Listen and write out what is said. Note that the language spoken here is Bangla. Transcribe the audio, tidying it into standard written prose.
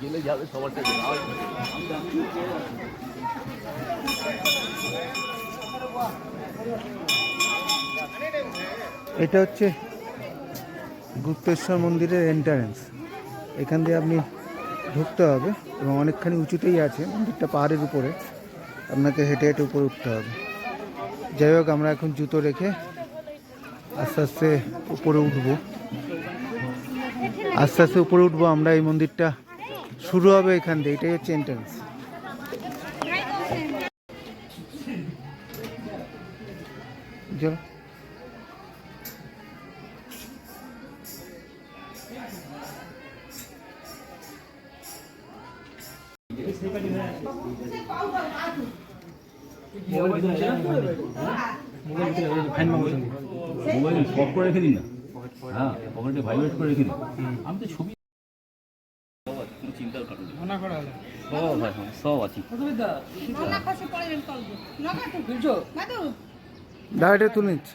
গেলে যাবে সবার সাথে। এটা হচ্ছে গুপ্তেশ্বর মন্দিরের এন্ট্রান্স। এখান দিয়ে আপনি ঢুকতে হবে এবং অনেকখানি উঁচুতেই আছে মন্দিরটা, পাহাড়ের উপরে। আপনাকে হেঁটে হেঁটে উপরে উঠতে হবে। যাই হোক, আমরা এখন জুতো রেখে আস্তে আস্তে উপরে উঠবো। আস্তে আস্তে উপরে উঠবো আমরা। এই মন্দিরটা শুরু হবে এখান দিয়ে, এটাই হচ্ছে এন্ট্রান্স। চলো। মোবাইল স্টপ করে রেখে দিন না। হ্যাঁ, পকেটে ভাইব্রেট করে রেখে দিন। আমি তো ছবি চিন্তাও করি সব আছে। দাঁড়াটা তুলে নিচ্ছি।